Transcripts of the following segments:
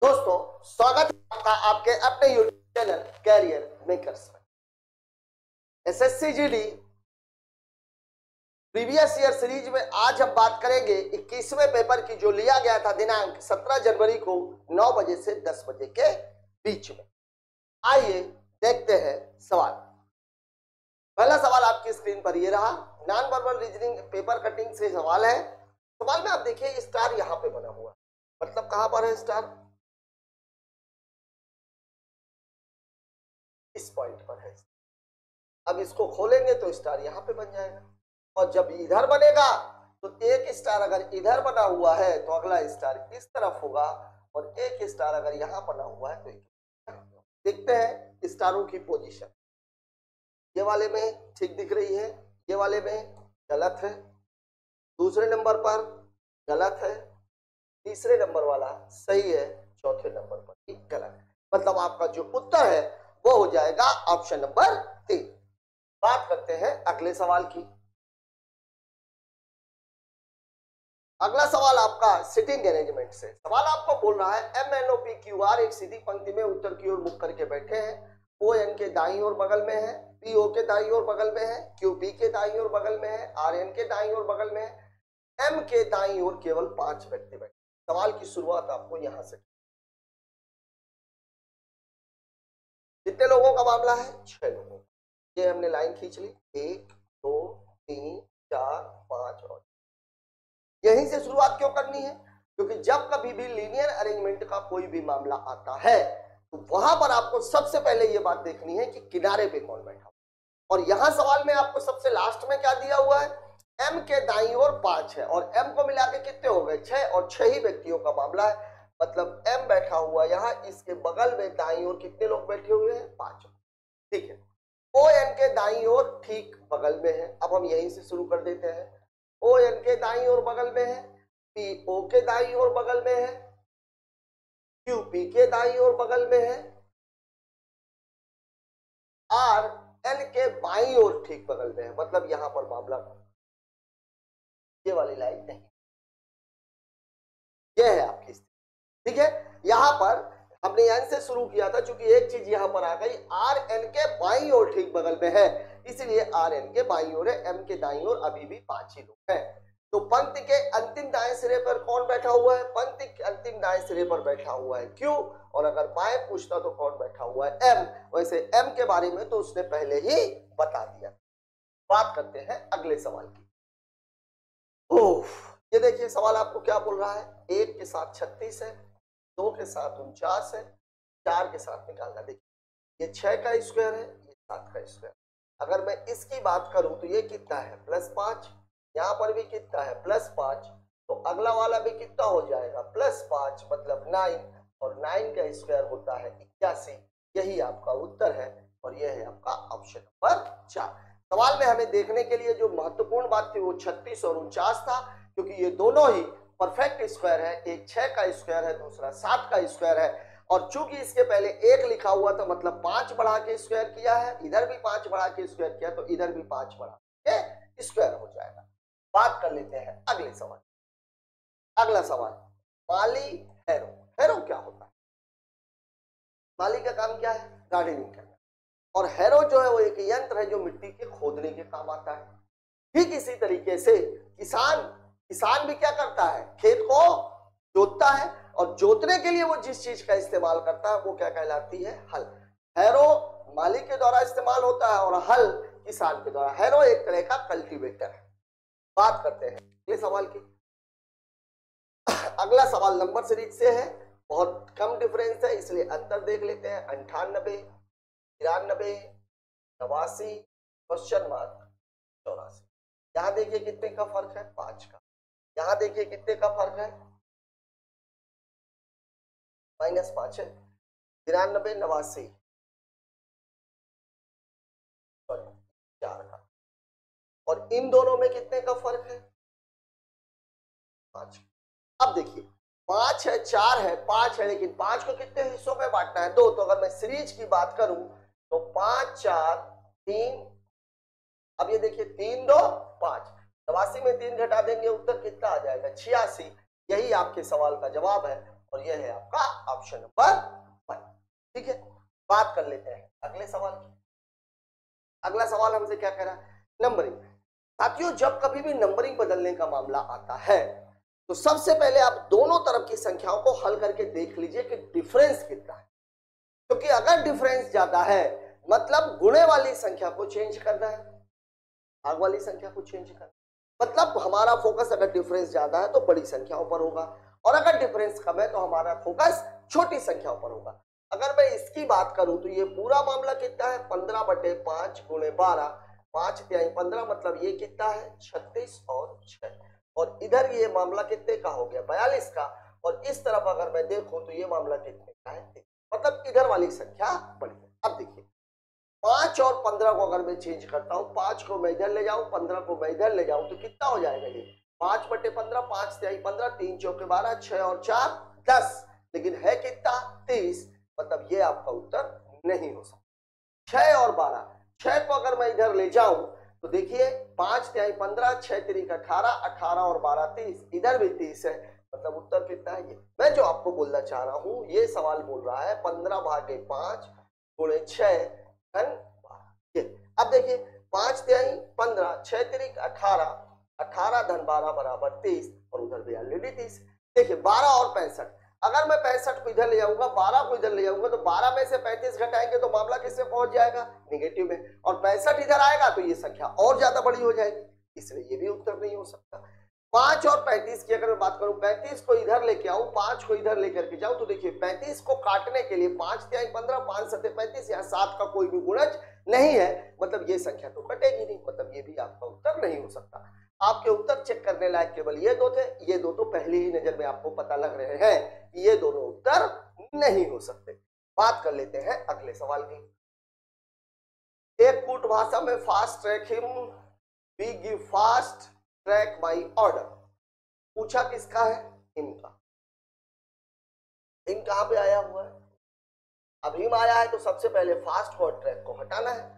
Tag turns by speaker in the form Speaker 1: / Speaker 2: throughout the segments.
Speaker 1: दोस्तों, स्वागत है आपका आपके अपने यूट्यूब चैनल कैरियर मेकर्स में। SSC GD previous year series में आज हम बात करेंगे 21वें पेपर की, जो लिया गया था दिनांक 17 जनवरी को 9 बजे से 10 बजे के बीच में। आइए देखते हैं सवाल। पहला सवाल आपकी स्क्रीन पर ये रहा, non verbal reasoning paper cutting से सवाल है। सवाल में आप देखिए स्टार यहां पे बना हुआ, मतलब कहां पर है स्टार? इस पॉइंट पर है। अब इसको खोलेंगे तो स्टार यहां पे बन जाएगा, और जब इधर बनेगा तो एक स्टार अगर इधर बना हुआ है तो अगला स्टार इस तरफ होगा, और एक स्टार अगर यहां बना हुआ है तो देखते हैं स्टारों की पोजीशन। ये वाले में ठीक दिख रही है, ये वाले में गलत है, दूसरे नंबर पर गलत है, तीसरे नंबर वाला सही है, चौथे नंबर पर भी गलत है। मतलब आपका जो उत्तर है वो हो जाएगा ऑप्शन नंबर 3। बात करते हैं अगले सवाल की। अगला सवाल आपका सिटिंग अरेंजमेंट से। सवाल आपको बोल रहा है MNOPQR एक सीधी पंक्ति में उत्तर की ओर मुख करके बैठे हैं। ON के दाईं ओर बगल में है, PO के दाईं ओर बगल में है, QP के दाईं ओर बगल में है, RN के दाईं ओर बगल में है, M के दाईं ओर केवल 5 व्यक्ति बैठे। सवाल की शुरुआत आपको यहां से। कितने लोगों का मामला है? 6 लोगों। ये हमने लाइन खींच ली, 1 2 3 4 5 और यहीं से शुरुआत क्यों करनी है? क्योंकि जब कभी भी लीनियर अरेंजमेंट का कोई भी मामला आता है तो वहां पर आपको सबसे पहले यह बात देखनी है कि किनारे पे कौन बैठा। और यहां सवाल में आपको सबसे लास्ट में क्या दिया हुआ है? M के दाईं ओर 5 है, और M को मिला के कितने हो गए? 6, और 6 ही व्यक्तियों का मामला है। मतलब M बैठा हुआ यहाँ, इसके बगल में दाईं ओर कितने लोग बैठे हुए हैं? 5। ठीक है। ON के दाईं ओर ठीक बगल में है। अब हम यहीं से शुरू कर देते हैं। ON के दाईं ओर बगल में है, PO के दाईं ओर बगल में है, QP के दाईं ओर बगल में है, RN के बाईं ओर ठीक बगल में है। मतलब यहां पर मामला ये वाली लाइन नहीं, ये है आपकी स्थिति। ठीक है, यहां पर हमने एन से शुरू किया था, चूंकि एक चीज यहां पर आ गई, RN के बाईं ओर ठीक बगल में है, इसलिए RN के बाईं ओर है, M के दाईं ओर अभी भी 5 ही लोग हैं। तो पंक्ति के अंतिम दाएं सिरे पर कौन बैठा हुआ है? पंक्ति के अंतिम दाएं सिरे पर बैठा हुआ है Q, और अगर बाएं पूछता तो कौन बैठा हुआ है? M। वैसे M के बारे में तो उसने पहले ही बता दिया। बात करते हैं अगले सवाल की। ये देखिए सवाल आपको क्या बोल रहा है, 1 के साथ 36 है, 2 के साथ 49 है, 4 के साथ निकालना। देखिए ये 6 का स्क्वायर है, ये 7 का स्क्वायर। अगर मैं इसकी बात करूं तो ये कितना है? +5। यहां पर भी कितना है? +5। तो अगला वाला भी कितना हो जाएगा? +5, मतलब 9, और 9 का स्क्वायर होता है 81। यही आपका उत्तर है, और यह है आपका ऑप्शन नंबर 4। सवाल में हमें देखने के लिए जो महत्वपूर्ण बात थी वो 36 और 49 था, क्योंकि ये दोनों ही परफेक्ट स्क्वायर है। एक 6 का स्क्वायर है, दूसरा 7 का स्क्वायर है, और चूंकि इसके पहले 1 लिखा हुआ था, मतलब 5 बढ़ा के स्क्वायर किया है, इधर भी 5 बढ़ा के स्क्वायर किया, तो इधर भी 5 बढ़ा के स्क्वायर हो जाएगा। बात कर लेते हैं अगले सवाल। अगला सवाल, माली हैरो। हैरो क्या होता है? माली का काम क्या है? गार्डनिंग करना। और हैरो जो है वो एक यंत्र है जो मिट्टी के खोदने के काम आता है। ठीक इसी तरीके से किसान भी क्या करता है? खेत को जोतता है, और जोतने के लिए वो जिस चीज का इस्तेमाल करता है वो क्या कहलाती है? हल। हैरो माली के द्वारा इस्तेमाल होता है, और हल किसान के द्वारा। हैरो एक तरह का कल्टीवेटर है। बात करते हैं अगले सवाल की। अगला सवाल नंबर सीरीज से है, बहुत कम डिफरेंस है इसलिए अंतर देख लेते हैं। 98, 93, 89, क्वेश्चन मार्क 84। यहां देखिए कितने का फर्क है? 5 का। यहां देखिए कितने का फर्क है? -5 है। 93, 89, 4 का। और इन दोनों में कितने का फर्क है? 5। अब देखिए 5 है, 4 है, 5 है, लेकिन 5 को कितने हिस्सों में बांटना है? 2। तो अगर मैं सीरीज की बात करूं तो 5 4 3। अब ये देखिए 3 2 5, 89 में 3 घटा देंगे, उत्तर कितना आ जाएगा? 86। यही आपके सवाल का जवाब है, और यह है आपका ऑप्शन नंबर 1। ठीक है, बात कर लेते हैं अगले सवाल की। अगला सवाल हमसे क्या कह रहा है, नंबरिंग। साथियों, जब कभी भी नंबरिंग बदलने का मामला आता है तो सबसे पहले आप दोनों तरफ की संख्याओं को हल करके देख लीजिए कि डिफरेंस कितना है, क्योंकि अगर डिफरेंस ज्यादा है मतलब गुणे वाली संख्या को चेंज करना है, भाग वाली संख्या को चेंज करना, मतलब हमारा फोकस अगर डिफरेंस ज्यादा है तो बड़ी संख्याओं पर होगा, और अगर डिफरेंस कम है तो हमारा फोकस छोटी संख्याओं पर होगा। अगर मैं इसकी बात करूं तो ये पूरा मामला कितना है, 15/5 गुणे 12, 5 तिहाई 15, मतलब ये कितना है 36 और 6, और इधर ये मामला कितने का हो गया 42 का, और इस तरफ अगर मैं देखूं तो ये मामला कितने का है, मतलब इधर वाली संख्या बड़ी है। अब देखिए 5 और 15 को अगर मैं चेंज करता हूं, 5 को मैं इधर ले जाऊं, 15 को मैं इधर ले जाऊं, तो कितना हो जाएगा ये 5/15, 5 तिहाई 15, 3 चौके 12, 6 और 4 10, लेकिन है कितना 30, मतलब ये आपका उत्तर नहीं हो सकता। 6 और 12, 6 को अगर मैं इधर ले जाऊं तो देखिए 5 तिहाई 15, 6 तिरिक 18, 18 और 12 30, इधर भी 30 है, मतलब उत्तर कितना है ये। मैं जो आपको बोलना चाह रहा हूं, ये सवाल बोल रहा है 15/5 गुणे 6 धन 12। अब देखिए 5 तिहाई 15, 6 तिरिक 18, 18 धन 12 बराबर 30, और उधर भी ऑलरेडी 30। देखिए 12 और 65, अगर मैं 65 को इधर ले जाऊंगा, 12 को इधर ले जाऊंगा, तो 12 में से 35 घटाएंगे तो मामला किससे पहुंच जाएगा, निगेटिव में, और 65 इधर आएगा तो ये संख्या और ज्यादा बड़ी हो जाएगी, इसलिए ये भी उत्तर नहीं हो सकता। 5 और 35 की अगर मैं बात करूं, 35 को इधर लेके आऊं, 5 को इधर लेकर के जाऊं, तो देखिए 35 को काटने के लिए 5 तिहाई 15, 5 सते 35, यहाँ 7 का कोई भी गुणज नहीं है, मतलब ये संख्या तो कटेगी नहीं, मतलब ये भी आपका उत्तर नहीं हो सकता। आपके उत्तर चेक करने लायक केवल ये दो थे, ये दो तो पहली ही नजर में आपको पता लग रहे हैं कि ये दोनों उत्तर नहीं हो सकते। बात कर लेते हैं अगले सवाल की। एक कूट भाषा में fast track him, we give fast track by order. पूछा किसका है, हिम का। हिम कहां पे आया हुआ है, अब हिम आया है तो सबसे पहले फास्ट को और ट्रैक को हटाना है।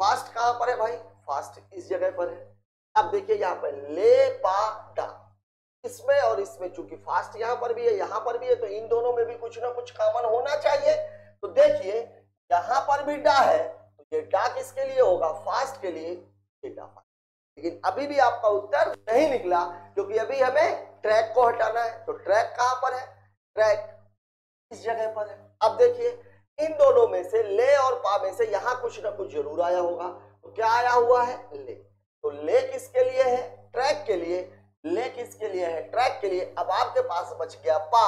Speaker 1: फास्ट कहां पर है भाई, फास्ट इस जगह पर है। अब देखिए यहाँ पर ले पा डा, इसमें और इसमें चूंकि फास्ट यहाँ पर भी है यहाँ पर भी है, तो इन दोनों में भी कुछ ना कुछ कॉमन होना चाहिए। तो देखिए यहाँ पर भी डा है, तो ये डा किसके लिए होगा, फास्ट के लिए, ये डा फास्ट। लेकिन अभी भी आपका उत्तर नहीं निकला, क्योंकि अभी हमें ट्रैक को हटाना है। तो ट्रैक कहां पर है, ट्रैक इस जगह पर है। अब देखिए इन दोनों में से ले और पा में से यहां कुछ ना कुछ जरूर आया होगा, तो क्या आया हुआ है, ले। तो ले किसके लिए है, ट्रैक के लिए। ले किसके लिए है, ट्रैक के लिए। अब आपके पास बच गया पा,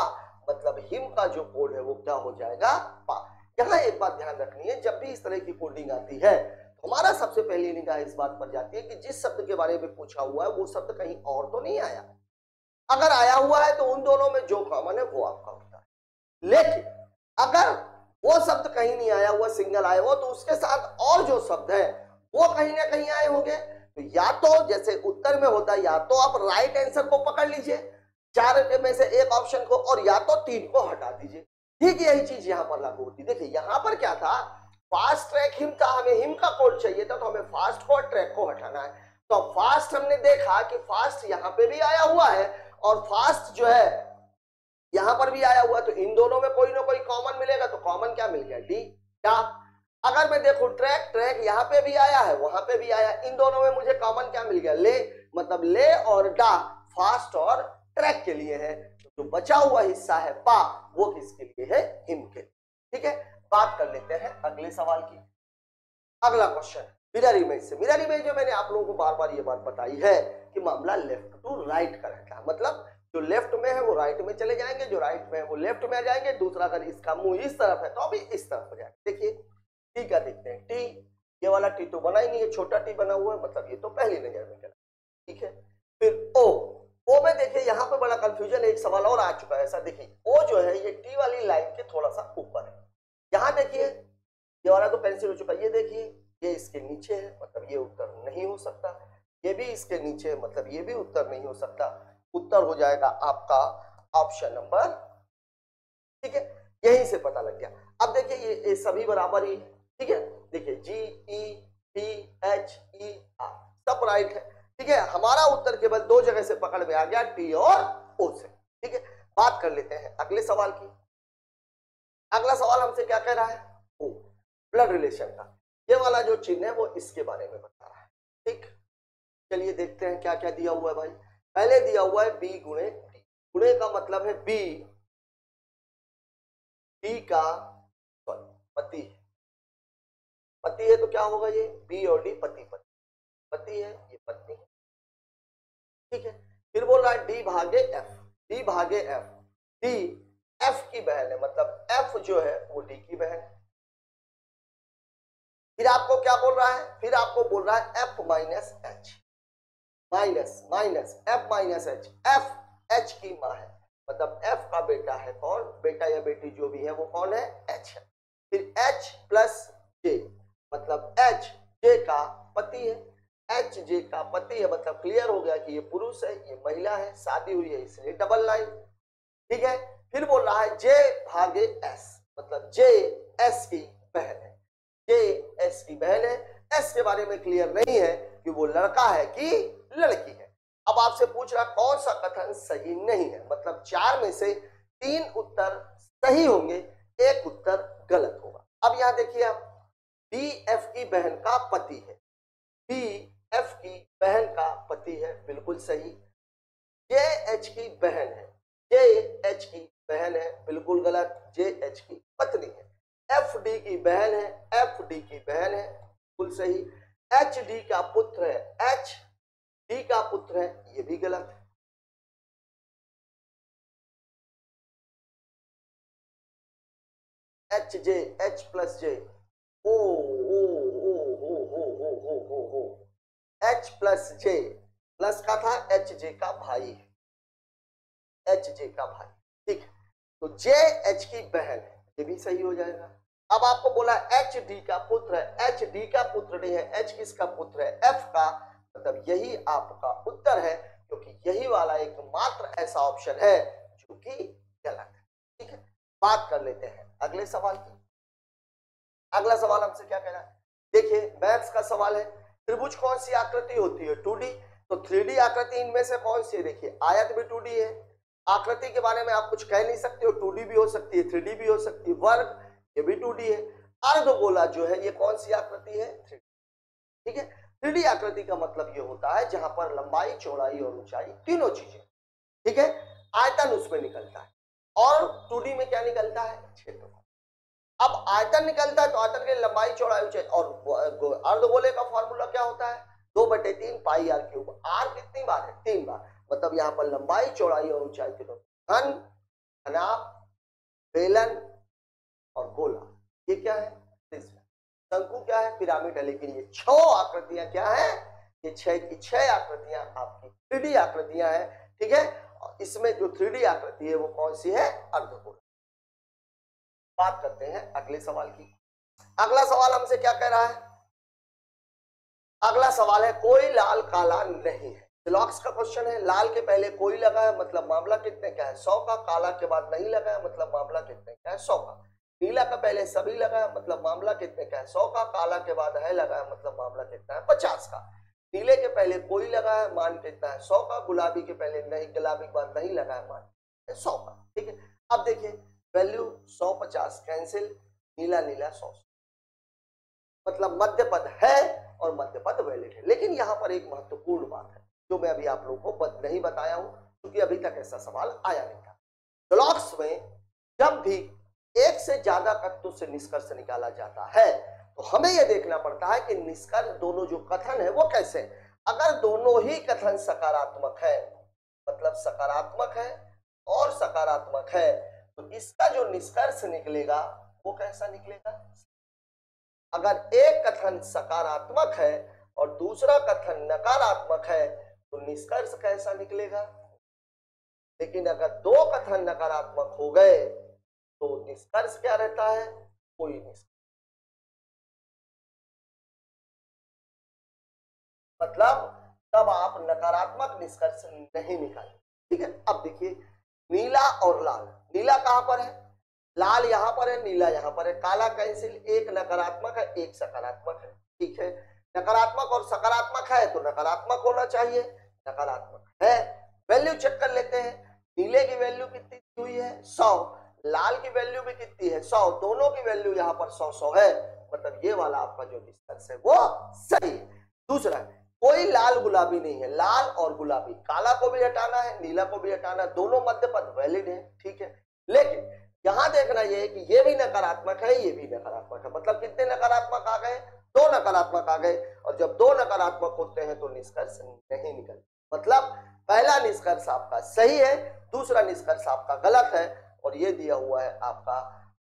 Speaker 1: मतलब हिम का जो कोड है वो क्या हो जाएगा, पा। यहाँ एक बात ध्यान रखनी है, जब भी इस तरह की कोडिंग आती है तो हमारा सबसे पहली निगाह इस बात पर जाती है कि जिस शब्द के बारे में पूछा हुआ है वो शब्द कहीं और तो नहीं आया। अगर आया हुआ है तो उन दोनों में जो कॉमन है वो आपका होता है। लेकिन अगर वो शब्द कहीं नहीं आया हुआ, सिंगल आया हुआ, तो उसके साथ और जो शब्द है वो कहीं ना कहीं आए होंगे। तो या तो जैसे उत्तर में होता है, या तो आप राइट आंसर को पकड़ लीजिए 4 में से एक ऑप्शन को, और या तो 3 को हटा दीजिए। ठीक यही चीज यहां पर लागू होती। देखिए यहां पर क्या था, फास्ट ट्रैक हिम था, हमें हिम का कोड चाहिए था, तो हमें फास्ट को और ट्रैक को हटाना है। तो फास्ट हमने देखा कि फास्ट यहां पे भी आया हुआ है, और फास्ट जो है यहां पर भी आया हुआ, तो इन दोनों में कोई ना कोई कॉमन मिलेगा। तो कॉमन क्या मिल गया, डी, डा। अगर मैं देखूं ट्रैक, ट्रैक यहां पे भी आया है, वहां पे भी आया, इन दोनों में मुझे कॉमन क्या मिल गया, ले, मतलब ले और डा फास्ट और ट्रैक के लिए है। तो जो बचा हुआ हिस्सा है पा, वो किसके लिए है, हिम के। ठीक है, बात कर लेते हैं अगले सवाल की। अगला क्वेश्चन मिरर इमेज से। मिरर इमेज में मैंने आप लोगों को बार बार ये बात बताई है कि मामला लेफ्ट टू राइट का रहता है, मतलब जो लेफ्ट में है वो राइट में चले जाएंगे, जो राइट में है वो लेफ्ट में आ जाएंगे। दूसरा अगर इसका मुंह इस तरफ है तो अभी इस तरफ हो जाएगा। देखिए टी का देखते हैं, टी, ये वाला टी तो बना ही नहीं है, छोटा टी बना हुआ है, मतलब ये तो पहली नजर में चला। ठीक है, फिर ओ, ओ में देखिए यहाँ पे बड़ा कंफ्यूजन, एक सवाल और आ चुका है ऐसा। देखिए ओ जो है ये टी वाली लाइन के थोड़ा सा ऊपर है। यहाँ देखिए ये वाला तो पेंसिल हो चुका है, ये देखिए ये इसके नीचे है, मतलब ये उत्तर नहीं हो सकता। ये भी इसके नीचे है, मतलब ये भी उत्तर नहीं हो सकता। उत्तर हो जाएगा आपका ऑप्शन नंबर, ठीक है, यहीं से पता लग गया। अब देखिए ये सभी बराबर ही, ठीक है, देखिए जी E T H E R सब राइट है। ठीक है, हमारा उत्तर केवल 2 जगह से पकड़ में आ गया, टी और ओ से। ठीक है, बात कर लेते हैं अगले सवाल की। अगला सवाल हमसे क्या कह रहा है, ओ ब्लड रिलेशन का, ये वाला जो चिन्ह है वो इसके बारे में बता रहा है। ठीक, चलिए देखते हैं क्या क्या दिया हुआ है भाई। पहले दिया हुआ है बी गुणे डी, गुणे का मतलब है बी, डी का पति, पति है तो क्या होगा, ये बी और डी पति पति, पति है ये पत्नी है। ठीक है, फिर बोल रहा है डी भागे एफ, डी भागे एफ, डी एफ की बहन है, मतलब एफ जो है वो डी की बहन है। फिर आपको क्या बोल रहा है, फिर आपको बोल रहा है F minus H, minus minus F minus H, F H की माँ है, मतलब एफ का बेटा है कौन, बेटा या बेटी जो भी है वो कौन है, एच है। फिर एच प्लस जे, मतलब एच जे का पति है, एच जे का पति है, मतलब क्लियर हो गया कि ये पुरुष है ये महिला है, शादी हुई है इसलिए डबल लाइन। ठीक है, फिर बोल रहा है जे भागे एस, मतलब जे एस की बहन है, जे एस की बहन है। एस के बारे में क्लियर नहीं है कि वो लड़का है कि लड़की है। अब आपसे पूछ रहा कौन सा कथन सही नहीं है, मतलब 4 में से 3 उत्तर सही होंगे, एक उत्तर गलत होगा। अब यहां देखिए आप, बी एफ की बहन का पति है, बी एफ की बहन का पति है, बिल्कुल सही। जे एच की बहन है, जे एच की बहन है, बिल्कुल गलत, जे एच की पत्नी है। एफ डी की बहन है, एफ डी की बहन है, बिल्कुल सही। एच डी का पुत्र है, एच डी का पुत्र है, ये भी गलत है। एच जे, एच प्लस जे, ओ ओ ओ ओ ओ ओ ओ ओ, एच प्लस जे, प्लस का था, एच जे का भाई, एच जे का भाई। ठीक, तो जे एच की बहन है, ये भी सही हो जाएगा। अब आपको बोला एच डी का पुत्र है, एच डी का पुत्र नहीं है, एच किसका पुत्र है, एफ का, मतलब यही आपका उत्तर है, क्योंकि यही वाला एकमात्र ऐसा ऑप्शन है जो कि गलत है। ठीक है, बात कर लेते हैं अगले सवाल की। अगला सवाल हमसे क्या कह रहा है, देखिए मैथ्स का सवाल है, त्रिभुज कौन सी आकृति होती है, 2D, तो 3D आकृति इनमें से कौन सी है, देखिए आयत भी 2D है, आकृति के बारे में आप कुछ कह नहीं सकते हो, 2D भी हो सकती है 3D भी हो सकती है, वर्ग ये भी 2D है। अर्धगोला जो है ये कौन सी आकृति है, 3D। ठीक है, 3D आकृति का मतलब ये होता है जहां पर लंबाई चौड़ाई और ऊंचाई तीनों चीजें, ठीक है, आयतन उसमें निकलता है, और 2D में क्या निकलता है, क्षेत्रफल। अब आयतन निकलता है तो आयतन की लंबाई चौड़ाई ऊंचाई, और अर्धगोले का फॉर्मूला क्या होता है, 2/3 पाई आर क्यूब, आर कितनी बार है, 3 बार, मतलब यहाँ पर लंबाई चौड़ाई और ऊंचाई तीनों, घन, घनाभ, बेलन और गोला, ये क्या है, शंकु क्या है, पिरामिड है, लेकिन ये 6 आकृतियां क्या है, ये 6 की 6 आकृतियां आपकी 3D आकृतियां हैं। ठीक है, और इसमें जो 3D आकृति है वो कौन सी है, अर्धगोला। बात करते हैं अगले सवाल की। अगला सवाल हमसे क्या कह रहा है, अगला सवाल है कोई लाल काला नहीं है, ब्लॉक्स का क्वेश्चन है, लाल के पहले कोई लगा है मतलब मामला कितने का है, 100 का, काला के बाद नहीं लगा है मतलब मामला कितने का है, 100 का, नीला का पहले सभी लगा है मतलब मामला कितने का है, 100 का, काला के बाद है लगा है मतलब मामला कितना है, 50 का, नीले के पहले कोई लगा है मान कितना है, 100 का, गुलाबी के पहले नहीं, गुलाबी के बाद नहीं लगा है मान 100 का। ठीक है, अब देखिए वैल्यू 100 50 कैंसिल, नीला नीला 100, मतलब मध्य पद है और मध्य पद वैलिड है। लेकिन यहाँ पर एक महत्वपूर्ण बात है जो मैं अभी आप लोगों को नहीं बताया हूं, क्योंकि अभी तक ऐसा सवाल आया नहीं था। ब्लॉक्स में जब भी एक से ज्यादा तत्वों से निष्कर्ष निकाला जाता है तो हमें यह देखना पड़ता है कि निष्कर्ष दोनों जो कथन है वो कैसे, अगर दोनों ही कथन सकारात्मक है, मतलब सकारात्मक है और सकारात्मक है, तो इसका जो निष्कर्ष निकलेगा वो कैसा निकलेगा। अगर एक कथन सकारात्मक है और दूसरा कथन नकारात्मक है तो निष्कर्ष कैसा निकलेगा। लेकिन अगर दो कथन नकारात्मक हो गए तो निष्कर्ष क्या रहता है, कोई निष्कर्ष, मतलब तब आप नकारात्मक निष्कर्ष नहीं निकालें। ठीक है, अब देखिए नीला और लाल, नीला कहां पर है, लाल यहां पर है, नीला यहां पर है, काला कैंसिल, एक नकारात्मक है एक सकारात्मक है। ठीक है, नकारात्मक और सकारात्मक है तो नकारात्मक होना चाहिए, नकारात्मक है। वैल्यू चेक कर लेते हैं, नीले की वैल्यू कितनी हुई है 100, लाल की वैल्यू भी कितनी है 100, दोनों की वैल्यू यहाँ पर 100 है, मतलब ये वाला आपका जो निष्कर्ष है वो सही है। दूसरा, कोई लाल गुलाबी नहीं है, लाल और गुलाबी, काला को भी हटाना है, नीला को भी हटाना है, दोनों मध्य पद वैलिड है, ठीक है। लेकिन यहां देखना ये है कि ये भी नकारात्मक है, ये भी नकारात्मक है, मतलब कितने नकारात्मक आ गए, 2 नकारात्मक आ गए, और जब 2 नकारात्मक होते हैं तो निष्कर्ष नहीं निकलता, मतलब पहला निष्कर्ष आपका सही है, दूसरा निष्कर्ष आपका गलत है, और ये दिया हुआ है आपका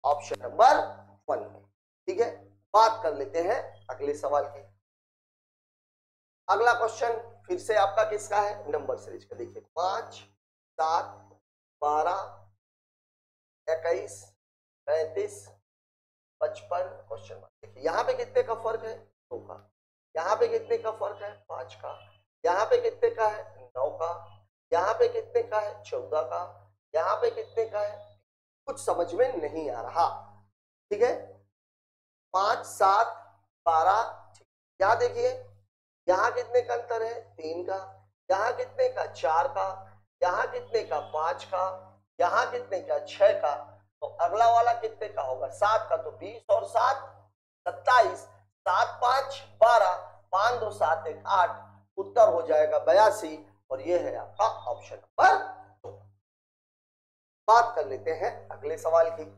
Speaker 1: ऑप्शन नंबर 1 में, ठीक है। बात कर लेते हैं अगले सवाल की। अगला क्वेश्चन फिर से आपका किसका है, नंबर सीरीज का। देखिए 5, 7, 12, 21, 35, 55 क्वेश्चन मार्क। देखिए यहाँ पे कितने का फर्क है, 2 का, यहाँ पे कितने का फर्क है, 5 का, यहाँ पे कितने का है, 9 का, यहाँ पे कितने का है, 14 का, यहाँ पे कितने का है, कुछ समझ में नहीं आ रहा, ठीक है। 5, 7, 12, यहाँ देखिए यहाँ कितने का अंतर है, 3 का, यहाँ कितने का, 4 का, यहाँ कितने का, 5 का, यहाँ कितने का, 6 का, तो अगला वाला कितने का होगा, 7 का, तो 20 और 7 27, 7, 5, 12, 5, 2, 7, 1, 8, उत्तर हो जाएगा 82, और ये है आपका ऑप्शन नंबर 2। बात कर लेते हैं अगले सवाल की।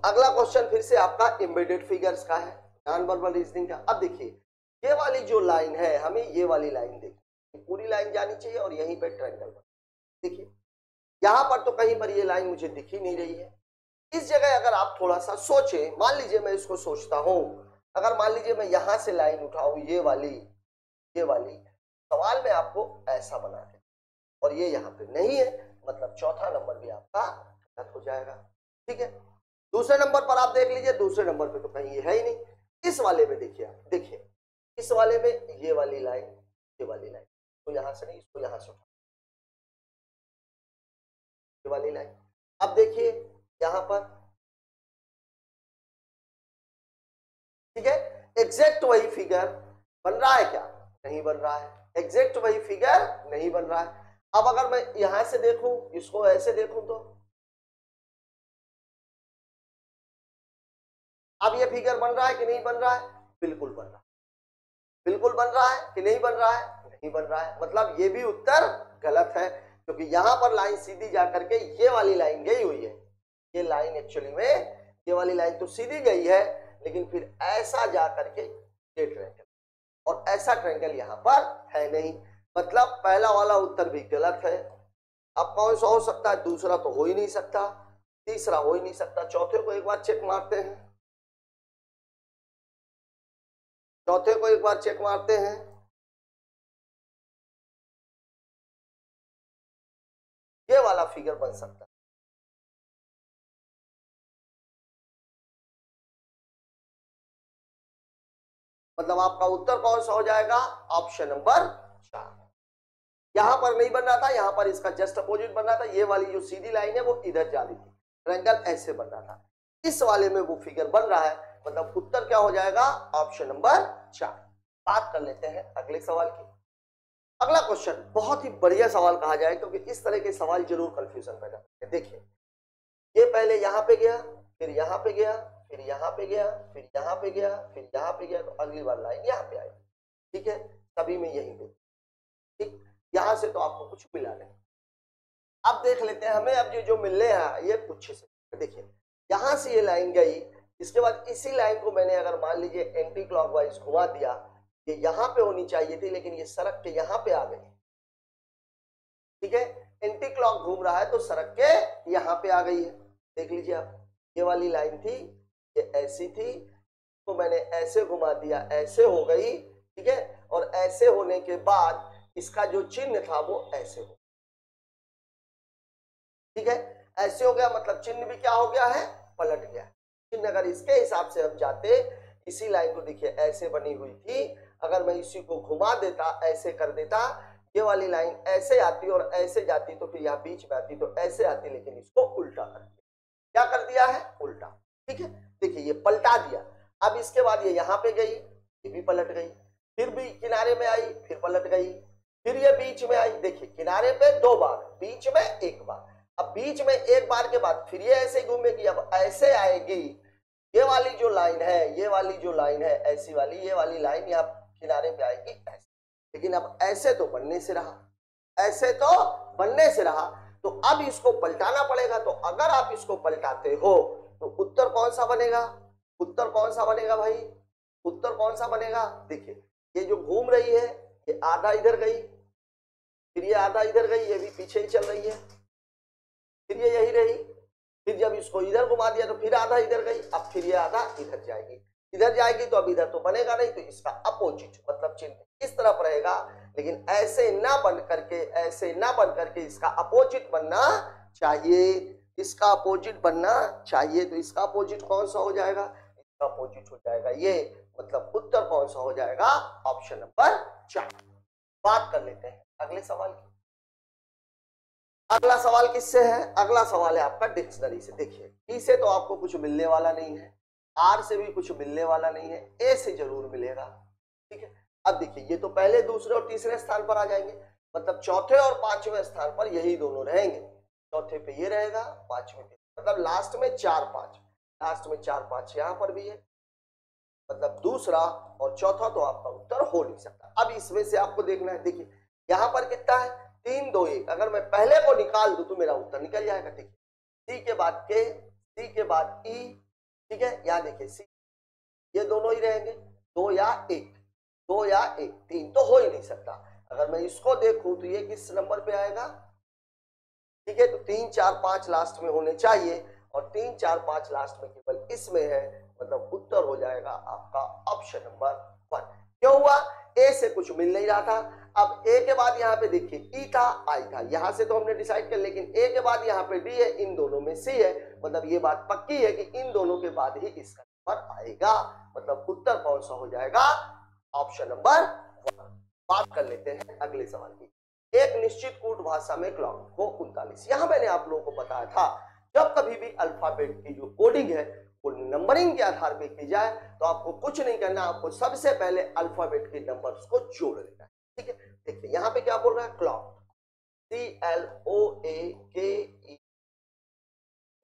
Speaker 1: अगला क्वेश्चन फिर से आपका एम्बेडेड फिगर्स का है, नॉन वर्बल रीजनिंग का। अब देखिए ये वाली जो लाइन है, हमें ये वाली लाइन देखिए, पूरी लाइन जानी चाहिए, और यहीं पे ट्रायंगल बना। देखिए यहां पर तो कहीं पर ये लाइन मुझे दिख ही नहीं रही है, इस जगह अगर आप थोड़ा सा सोचें, मान लीजिए मैं इसको सोचता हूं, अगर मान लीजिए मैं यहां से लाइन उठाऊं, ये वाली सवाल में आपको ऐसा बना दे, और ये यहाँ पे नहीं है, मतलब चौथा नंबर भी आपका गलत हो जाएगा, ठीक है। दूसरे नंबर पर आप देख लीजिए, दूसरे नंबर पे तो कहीं ये है ही नहीं। इस वाले में देखिए, आप देखिए इस वाले में ये वाली लाइन, तो यहां से नहीं, इसको यहां से उठा, ये वाली लाइन। अब देखिए यहां पर, ठीक है, एग्जैक्ट वही फिगर बन रहा है क्या, नहीं बन रहा है, एग्जैक्ट वही फिगर नहीं बन रहा है। अब अगर मैं यहां से देखूं, इसको ऐसे देखूं, तो अब ये फिगर बन रहा है कि नहीं बन रहा है, बिल्कुल बन रहा है, बिल्कुल बन रहा है कि नहीं बन रहा है, नहीं बन रहा है, मतलब ये भी उत्तर गलत है, क्योंकि यहां पर लाइन सीधी जाकर के ये वाली लाइन गई हुई है, ये लाइन एक्चुअली में, ये वाली लाइन तो सीधी गई है, लेकिन फिर ऐसा जाकर के ये ट्रायंगल, और ऐसा ट्रायंगल यहां पर है नहीं, मतलब पहला वाला उत्तर भी गलत है। अब कौन सा हो सकता है, दूसरा तो हो ही नहीं सकता, तीसरा हो ही नहीं सकता, चौथे को एक बार चेक मारते हैं, चौथे को एक बार चेक मारते हैं। ये वाला फिगर बन सकता है, मतलब आपका उत्तर कौन सा हो जाएगा, ऑप्शन नंबर 4। यहां पर नहीं बन रहा था, यहां पर इसका जस्ट अपोजिट बन रहा था, ये वाली जो सीधी लाइन है वो इधर जा रही थी, ट्रायंगल ऐसे बन रहा था, इस वाले में वो फिगर बन रहा है, मतलब उत्तर क्या हो जाएगा, ऑप्शन नंबर 4। बात कर लेते हैं अगले सवाल की। अगला क्वेश्चन बहुत ही बढ़िया सवाल कहा जाए, क्योंकि इस तरह के सवाल जरूर कंफ्यूजन पैदा करते हैं। देखिए ये पहले यहां पे गया, फिर यहां पे गया, फिर यहां पे गया, फिर यहां पे गया, फिर यहां पे गया, तो अगली बार लाइन यहां पे आई, ठीक है, सभी में यही पे, ठीक, यहां से तो आपको कुछ मिला नहीं। अब देख लेते हैं हमें, अब जो मिलने हैं ये कुछ से, देखिए यहां से ये लाइन गई, इसके बाद इसी लाइन को मैंने अगर मान लीजिए एंटी क्लॉकवाइज घुमा दिया, ये यहां पे होनी चाहिए थी, लेकिन ये सड़क के यहां पे आ गई, ठीक है, एंटी क्लॉक घूम रहा है तो सड़क के यहां पे आ गई है। देख लीजिए आप, ये वाली लाइन थी, ये ऐसी थी, तो मैंने ऐसे घुमा दिया, ऐसे हो गई, ठीक है, और ऐसे होने के बाद इसका जो चिन्ह था वो ऐसे हो, ठीक है, ऐसे हो गया, मतलब चिन्ह भी क्या हो गया है, पलट गया। चिन्ह अगर इसके हिसाब से हम जाते, इसी लाइन को देखिए ऐसे बनी हुई थी, अगर मैं इसी को घुमा देता, ऐसे कर देता, ये वाली लाइन ऐसे आती और ऐसे जाती, तो फिर यहाँ बीच में आती तो ऐसे आती, लेकिन इसको उल्टा कर दिया, क्या कर दिया है, उल्टा, ठीक है। देखिए ये पलटा दिया, अब इसके बाद ये यहाँ पे गई, ये भी पलट गई, फिर भी किनारे में आई, फिर पलट गई, फिर ये बीच में आई, देखिए किनारे पे 2 बार, बीच में 1 बार, अब बीच में एक बार के बाद फिर ये ऐसे घूमेगी, अब ऐसे आएगी, ये वाली जो लाइन है, ये वाली जो लाइन है ऐसी वाली, ये वाली लाइन यहाँ किनारे पे आएगी ऐसे। लेकिन अब ऐसे तो बनने से रहा, ऐसे तो बनने से रहा, तो अब इसको पलटाना पड़ेगा। तो अगर आप इसको पलटाते हो तो उत्तर कौन सा बनेगा, उत्तर कौन सा बनेगा भाई, उत्तर कौन सा बनेगा? देखिए ये जो घूम रही है ये आधा इधर गई, फिर ये आधा इधर गई, ये भी पीछे ही चल रही है, फिर ये यही रही, फिर जब इसको इधर घुमा दिया तो फिर आधा इधर गई, अब फिर ये आधा इधर जाएगी, इधर जाएगी तो अब इधर तो बनेगा नहीं, तो इसका अपोजिट मतलब चिन्ह इस तरफ रहेगा। लेकिन ऐसे ना बन करके, ऐसे ना बन करके इसका अपोजिट बनना चाहिए, इसका अपोजिट बनना चाहिए। तो इसका अपोजिट कौन सा हो जाएगा? इसका अपोजिट हो जाएगा ये, मतलब उत्तर कौन सा हो जाएगा? Option number 4। बात कर लेते हैं अगले सवाल की। अगला सवाल किससे है? अगला सवाल है आपका डिक्शनरी से। देखिए टी से तो आपको कुछ मिलने वाला नहीं है, आर से भी कुछ मिलने वाला नहीं है, ए से जरूर मिलेगा। ठीक है, अब देखिए ये तो पहले, दूसरे और तीसरे स्थान पर आ जाएंगे, मतलब चौथे और पांचवें स्थान पर यही दोनों रहेंगे। चौथे पे ये रहेगा, पांचवें पे, मतलब लास्ट में 4 5, लास्ट में 4 5 यहाँ पर भी है, मतलब दूसरा और चौथा तो आपका उत्तर हो नहीं सकता। अब इसमें से आपको देखना है, देखिए यहाँ पर कितना है? 3 2 1, अगर मैं पहले को निकाल दूं तो मेरा उत्तर निकल जाएगा। ठीक है, सी के बाद के, सी के बाद ई, ठीक है, यहाँ देखिए सी, ये दोनों ही रहेंगे, 2 या 1, 2 या 1, 3 तो हो ही नहीं सकता। अगर मैं इसको देखूं तो ये किस नंबर पे आएगा? ठीक है, तो 3 4 5 लास्ट में होने चाहिए, और 3 4 5 लास्ट में केवल इसमें है, मतलब उत्तर हो जाएगा आपका ऑप्शन नंबर 1। क्यों हुआ? ए से कुछ मिल नहीं रहा था। अब ए के बाद यहाँ पे देखिए ई था, आई था, यहां से तो हमने डिसाइड कर, लेकिन ए के बाद यहाँ पे डी है, इन दोनों में सी है, मतलब ये बात पक्की है कि इन दोनों के बाद ही इसका नंबर आएगा, मतलब उत्तर कौन सा हो जाएगा? Option number 1। बात कर लेते हैं अगले सवाल की। एक निश्चित कूट भाषा में क्लॉक को 39, यहां मैंने आप लोगों को बताया था जब कभी भी अल्फाबेट की जो कोडिंग है वो नंबरिंग के आधार पे की जाए तो आपको कुछ नहीं करना, आपको सबसे पहले अल्फाबेट के नंबर्स को जोड़ लेना है। ठीक है, देखिए यहाँ पे क्या बोल रहा है? क्लॉक, CLOAKE,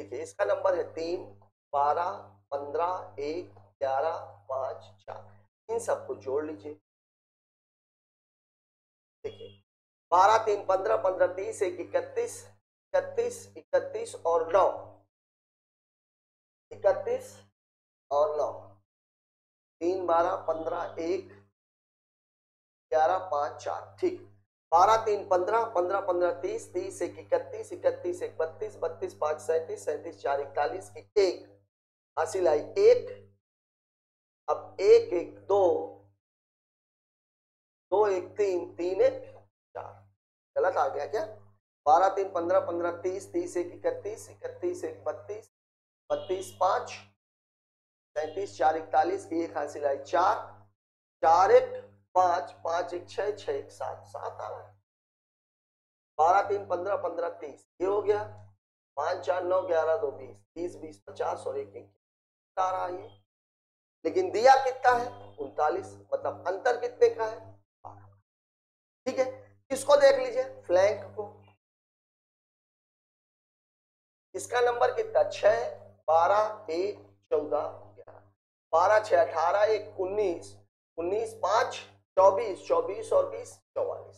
Speaker 1: देखिए इसका नंबर है 3 12 15 1 11 5 4, इन सबको जोड़ लीजिए। देखिए 12 3 15 15 30 1 31 31 31 और 9, 31 और 9, 3 12 15 1 11 5 4, ठीक। 12 3 15 15 15 30 30 1 31 31 1 32 32 5 37 37 4 41 की 1 हासिल आई 1, अब 1 1 2 2 1 3 3 1 4, गलत आ गया क्या? 12 3 15 15 30 30 1 31 31 1 32 32 5 37 4 41 की 1 हासिल आई 4 4 1 5 5 1 6 6 1 7 7 आ रहा है। 12 3 15 15 30 ये हो गया, 5 4 9 11 2 20 30 20 50 और 1 1 आ रहा है ये, लेकिन दिया कितना है? 39, मतलब अंतर कितने का है? 12। ठीक है, किसको देख लीजिए? फ्लैंक को, इसका नंबर कितना? 6 12 1 14 11, 12 6 18 1 19 19 5 24 24 और 20 44,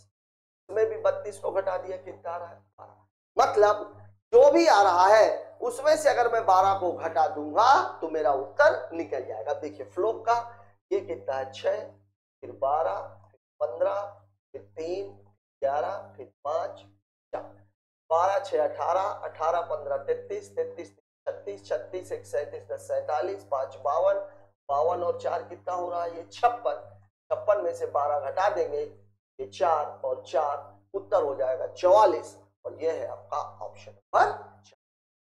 Speaker 1: इसमें भी 32 को घटा दिया, कितना आ रहा है? 12। मतलब जो भी आ रहा है उसमें से अगर मैं 12 को घटा दूंगा तो मेरा उत्तर निकल जाएगा। देखिए फ्लोक का ये कितना है? 6 फिर 12 फिर 15 फिर 3 11 फिर 5 4, 12 6 18 18 15 33 33 36 36 1 37 10 47 5 52 52 और 4 कितना हो रहा है? ये 56, 56 में से 12 घटा देंगे, ये 4 और 4, उत्तर हो जाएगा 44, और ये है आपका ऑप्शन नंबर 4।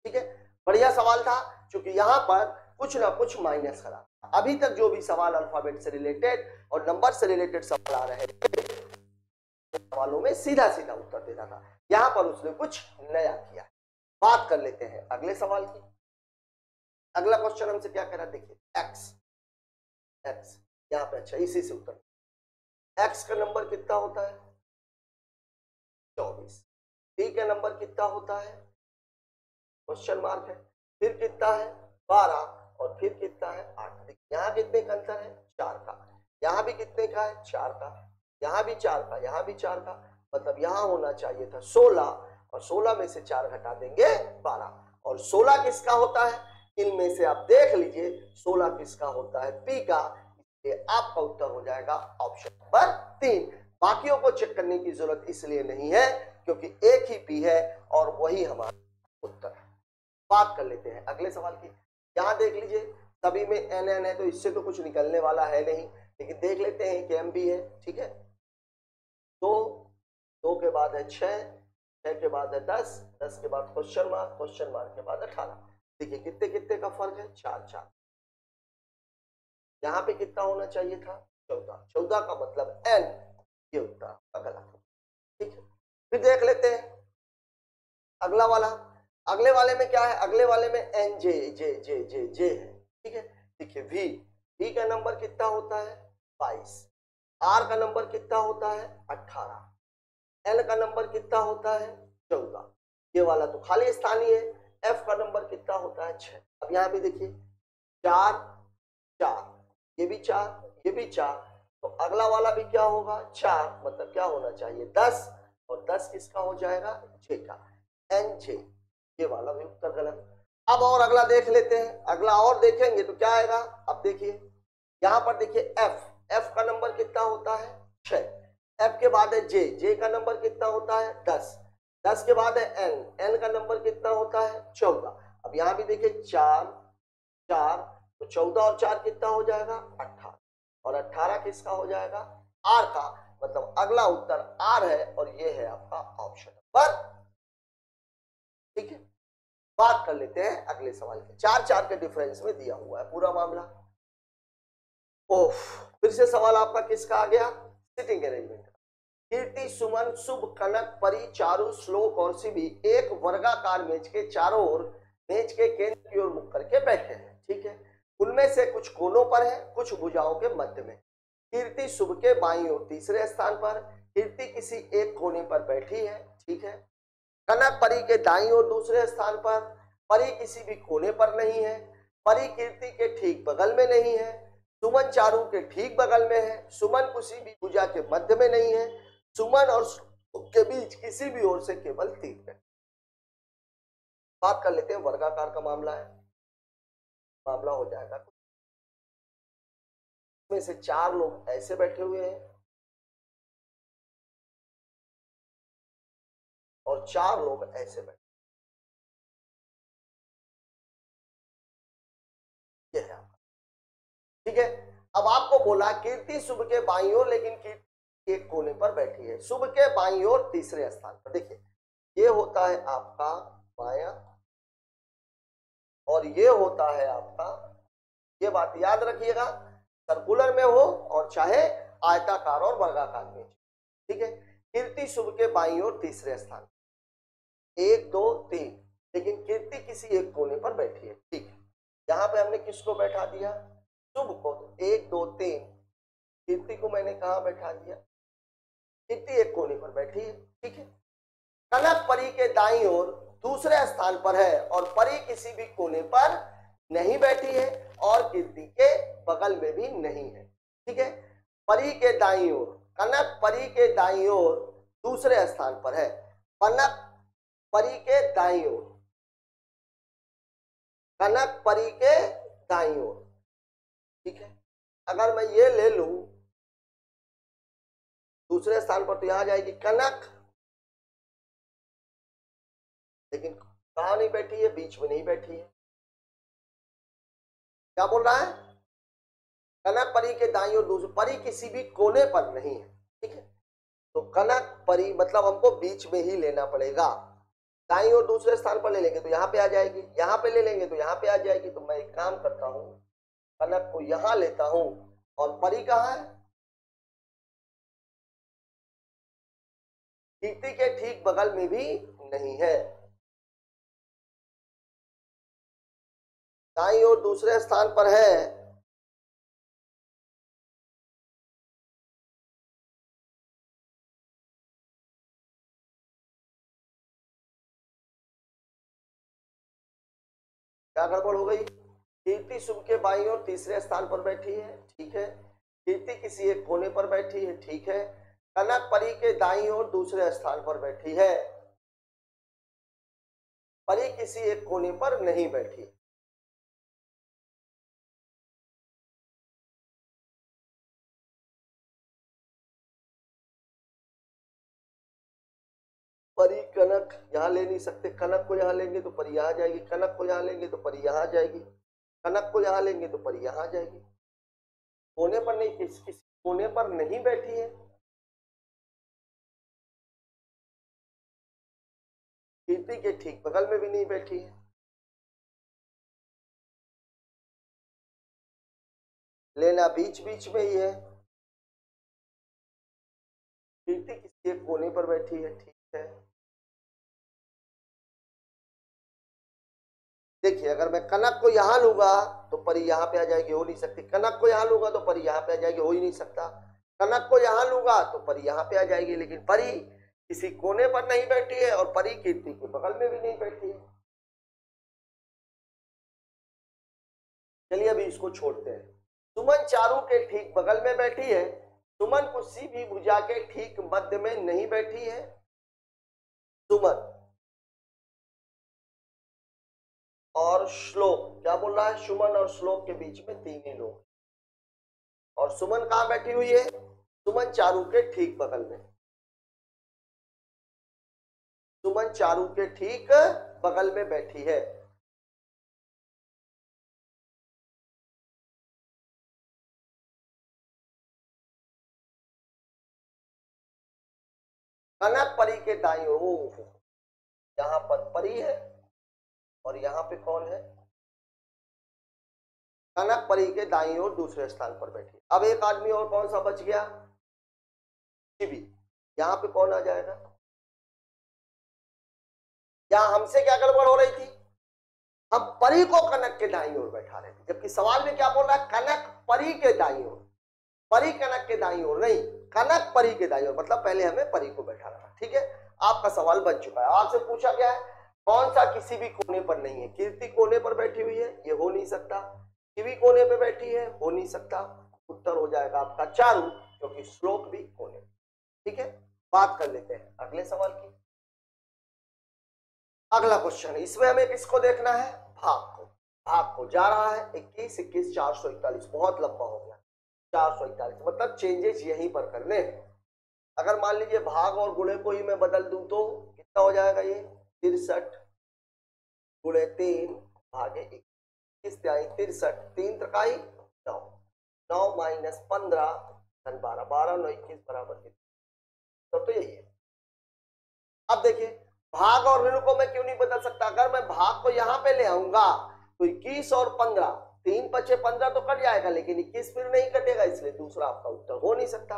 Speaker 1: ठीक है, बढ़िया सवाल था, क्योंकि यहाँ पर कुछ ना कुछ माइनस करा। अभी तक जो भी सवाल अल्फाबेट से रिलेटेड और नंबर से रिलेटेड सवाल आ रहे थे सवालों में सीधा सीधा उत्तर देना था, यहाँ पर उसने कुछ नया किया। बात कर लेते हैं अगले सवाल की। अगला क्वेश्चन हमसे क्या कह रहा है? देखिए एक्स, एक्स यहाँ पे, अच्छा इसी से उत्तर, एक्स का नंबर कितना होता है? 24। टी का नंबर कितना होता है? क्वेश्चन मार्क है, फिर कितना है 12 और फिर कितना है 8। यहाँ कितने का अंतर है 4 का, यहाँ भी कितने का है 4 का, यहाँ भी 4 का, यहाँ भी 4 का, मतलब यहाँ होना चाहिए था 16 और 16 में से 4 घटा देंगे 12। और 16 किसका होता है, इनमें से आप देख लीजिए 16 किसका होता है पी का, इसलिए आपका उत्तर हो जाएगा ऑप्शन नंबर 3। बाकियों को चेक करने की जरूरत इसलिए नहीं है क्योंकि एक ही पी है और वही हमारा उत्तर है। बात कर लेते हैं अगले सवाल की। यहां देख लीजिए सभी में एन एन है तो इससे तो कुछ निकलने वाला है नहीं, लेकिन देख लेते हैं कि एम भी है। ठीक है, दो, दो के बाद है 6, 6 के बाद है 10, 10 के बाद क्वेश्चन मार्क के बाद 18। देखिए कितने कितने का फर्क है 4 4। यहाँ पे कितना होना चाहिए था 14, 14 का मतलब एन, ये उत्तर आपका गलत है। ठीक है, फिर देख लेते हैं अगला वाला। अगले वाले में क्या है, अगले वाले में एन जे जे जे जे जे है। ठीक है, देखिए वी, वी का नंबर कितना होता है 22, आर का नंबर कितना होता है 18, एल का नंबर कितना होता है 14, ये वाला तो खाली स्थानीय है। एफ का नंबर कितना होता है 6। अब यहाँ पे देखिए 4 4, ये भी 4, ये भी 4, तो अगला वाला भी क्या होगा 4, मतलब क्या होना चाहिए 10, और 10 किसका हो जाएगा जे का, एन जे, ये वाला भी उत्तर गलत। अब और अगला देख लेते हैं, अगला और देखेंगे तो क्या आएगा। अब देखिए यहां पर देखिए एफ, एफ का नंबर कितना होता है 6, एफ के बाद है जे, जे का नंबर कितना होता है 10, 10 के बाद है एन, एन का नंबर कितना होता है 14। अब यहां भी देखिए 4 4, तो 14 और 4 कितना हो जाएगा 18, और 18 किसका हो जाएगा आर का, मतलब अगला उत्तर आर है और ये है आपका ऑप्शन नंबर। ठीक है, बात कर लेते हैं अगले सवाल के। 4 4 के डिफरेंस में दिया हुआ है पूरा मामला। ओफ, फिर से सवाल आपका किसका आ गया, सिटिंग अरेंजमेंट। कीर्ति, सुमन, शुभ, कनक, परी, चारू, श्लोक और शिवी एक वर्गाकार मेज के चारों ओर मेज के केंद्र की ओर मुख करके बैठे हैं। ठीक है, उनमें से कुछ कोनों पर है, कुछ भुजाओं के मध्य में। कीर्ति शुभ के बाईं ओर तीसरे स्थान पर, कीर्ति किसी एक कोने पर बैठी है। ठीक है, कनक परी के दाईं ओर दूसरे स्थान पर, परी किसी भी कोने पर नहीं है, परी कीर्ति के ठीक बगल में नहीं है, सुमन चारू के ठीक बगल में है, सुमन किसी भी भुजा के मध्य में नहीं है, सुमन और के बीच किसी भी ओर से केवल 3 है। बात कर लेते हैं वर्गाकार का मामला है, मामला हो जाएगा में से 4 लोग ऐसे बैठे हुए हैं और 4 लोग ऐसे बैठे, ये है आपका। ठीक है, अब आपको बोला कीर्ति शुभ के बाईं ओर, लेकिन कीर्ति एक कोने पर बैठी है, शुभ के बाईं ओर तीसरे स्थान पर। देखिए ये होता है आपका बायां और ये होता है आपका, ये बात याद रखिएगा, सर्कुलर में हो और चाहे आयताकार और वर्गाकार में। ठीक है, कीर्ति शुभ के बाईं ओर तीसरे स्थान, 1 2 3, लेकिन कीर्ति किसी एक कोने पर बैठी है। ठीक है, यहाँ पे हमने किसको बैठा दिया शुभ को, तो 1 2 3, कीर्ति को मैंने कहा बैठा दिया, कीर्ति एक कोने पर बैठी है। ठीक है, कनक परी के दाईं ओर दूसरे स्थान पर है और परी किसी भी कोने पर नहीं बैठी है और कीर्ति के बगल में भी नहीं है। ठीक है, परी के दाईं ओर, कनक परी के दाईं ओर दूसरे स्थान पर है, कनक परी के दाईं ओर, कनक परी के दाईं ओर। ठीक है, अगर मैं ये ले लूं दूसरे स्थान पर तो यहां जाएगी कनक, लेकिन कहां नहीं बैठी है, बीच में नहीं बैठी है। क्या बोल रहा है, कनक परी के दाईं ओर दूसरी, परी किसी भी कोने पर नहीं है। ठीक है, तो कनक परी मतलब हमको बीच में ही लेना पड़ेगा, दाईं ओर दूसरे स्थान पर ले लेंगे तो यहाँ पे आ जाएगी, यहाँ पे ले लेंगे तो यहाँ पे आ जाएगी। तो मैं एक काम करता हूं, कनक को यहां लेता हूं और परी कहाँ है, कीर्ति के ठीक बगल में भी नहीं है, दाईं ओर दूसरे स्थान पर है क्या गड़बड़ हो गई? कीर्ति शुभ के बाईं ओर तीसरे स्थान पर बैठी है, ठीक है। कीर्ति किसी एक कोने पर बैठी है, ठीक है। कनक परी के दाईं ओर दूसरे स्थान पर बैठी है। परी किसी एक कोने पर नहीं बैठी। परी कनक यहां ले नहीं सकते, कनक को यहां लेंगे तो परी यहां जाएगी, कनक को यहां लेंगे तो परी यहां जाएगी, कनक को यहां लेंगे तो परी यहां जाएगी। कोने पर नहीं, किसी कोने पर नहीं बैठी है। कीर्ति के ठीक बगल में भी नहीं बैठी है। लेना बीच बीच में ही है। कीर्ति किसी एक कोने पर बैठी है, ठीक है। देखिए अगर मैं कनक को यहां लूंगा तो परी यहां पे आ जाएगी, हो नहीं सकती। कनक को यहां लूंगा तो परी यहां पे आ जाएगी, हो ही नहीं सकता। कनक को यहां लूंगा तो परी यहां पे आ जाएगी, लेकिन परी किसी कोने पर नहीं बैठी है और परी कीर्ति के बगल में भी नहीं बैठी है। चलिए अभी इसको छोड़ते हैं। सुमन चारू के ठीक बगल में बैठी है। सुमन किसी भी भुजा के ठीक मध्य में नहीं बैठी है। सुमन और श्लोक, क्या बोल रहा है? सुमन और श्लोक के बीच में तीन ही लोग, और सुमन कहां बैठी हुई है? सुमन चारू के ठीक बगल में। सुमन चारू के ठीक बगल में बैठी है। कनक परी के दाईं ओर, यहां पर परी है और यहां पे कौन है? कनक परी के दाईं ओर दूसरे स्थान पर बैठी। अब एक आदमी और कौन सा बच गया? शिवी। यहां पे कौन आ जाएगा? यहां हमसे क्या गड़बड़ हो रही थी? हम परी को कनक के दाईं ओर बैठा रहे थे, जबकि सवाल में क्या बोल रहा है? कनक परी के दाईं ओर। परी कनक के दाईं ओर नहीं, कनक परी के दाईं ओर, मतलब पहले हमें परी को बैठा रखा। ठीक है, आपका सवाल बन चुका है। आपसे पूछा गया है कौन सा किसी भी कोने पर नहीं है। कीर्ति कोने पर बैठी हुई है, ये हो नहीं सकता। शिवी कोने पर बैठी है, हो नहीं सकता। उत्तर हो जाएगा आपका चारू, क्योंकि श्लोक भी कोने। ठीक है, बात कर लेते हैं अगले सवाल की। अगला क्वेश्चन, इसमें हमें किसको देखना है? भाग को। भाग को जा रहा है 21, 21, 441, बहुत लंबा हो गया। 441 मतलब चेंजेस यहीं पर करने हैं। अगर मान लीजिए भाग और गुणे को ही मैं बदल दूं तो कितना हो जाएगा? ये 63 गुणे 3 भागे 1, 63, 3 त्रिकाई 9, 9 माइनस 15 धन 12, 12 9 21 बराबर कितना? तो यही है। अब देखिए भाग और ऋण को मैं क्यों नहीं बदल सकता? अगर मैं भाग को यहां पे ले आऊंगा तो 21 और 15, 3 बचे 15 तो कट जाएगा, लेकिन 21 फिर नहीं कटेगा, इसलिए दूसरा आपका उत्तर हो नहीं सकता।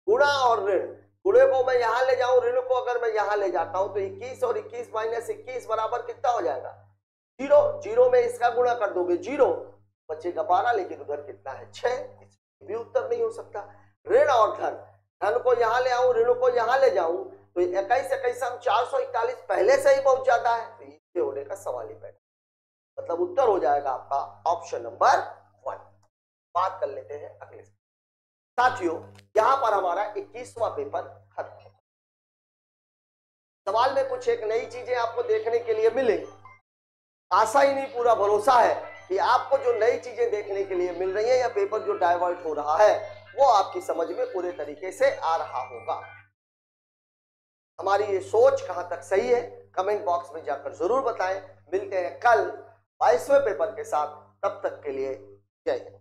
Speaker 1: गुणा और ऋण, गुणे को मैं यहां ले जाऊं, ऋण को अगर मैं यहां ले जाता हूं तो 21 और 21 माइनस 21 बराबर कितना हो जाएगा? 0। 0 में इसका गुणा कर दोगे 0, बचेगा 12, लेकिन उधर कितना है? 6, भी उत्तर नहीं हो सकता। ऋण और धन, धन को यहां ले आऊं, ऋण को यहां ले जाऊं तो 21 21 हम 441 पहले से ही पहुंच जाता है, तो इसके होने का सवाल ही पैदा। मतलब उत्तर हो जाएगा आपका ऑप्शन नंबर 1। बात कर लेते हैं अगले साथियों। यहां पर हमारा 21वां पेपर खत्म। सवाल में कुछ एक नई चीजें आपको देखने के लिए मिले। आशा ही नहीं, पूरा भरोसा है कि आपको जो नई चीजें देखने के लिए मिल रही है या पेपर जो डाइवर्ट हो रहा है वो आपकी समझ में पूरे तरीके से आ रहा होगा। हमारी ये सोच कहां तक सही है कमेंट बॉक्स में जाकर जरूर बताएं। मिलते हैं कल 22वें पेपर के साथ, तब तक के लिए जय हिंद।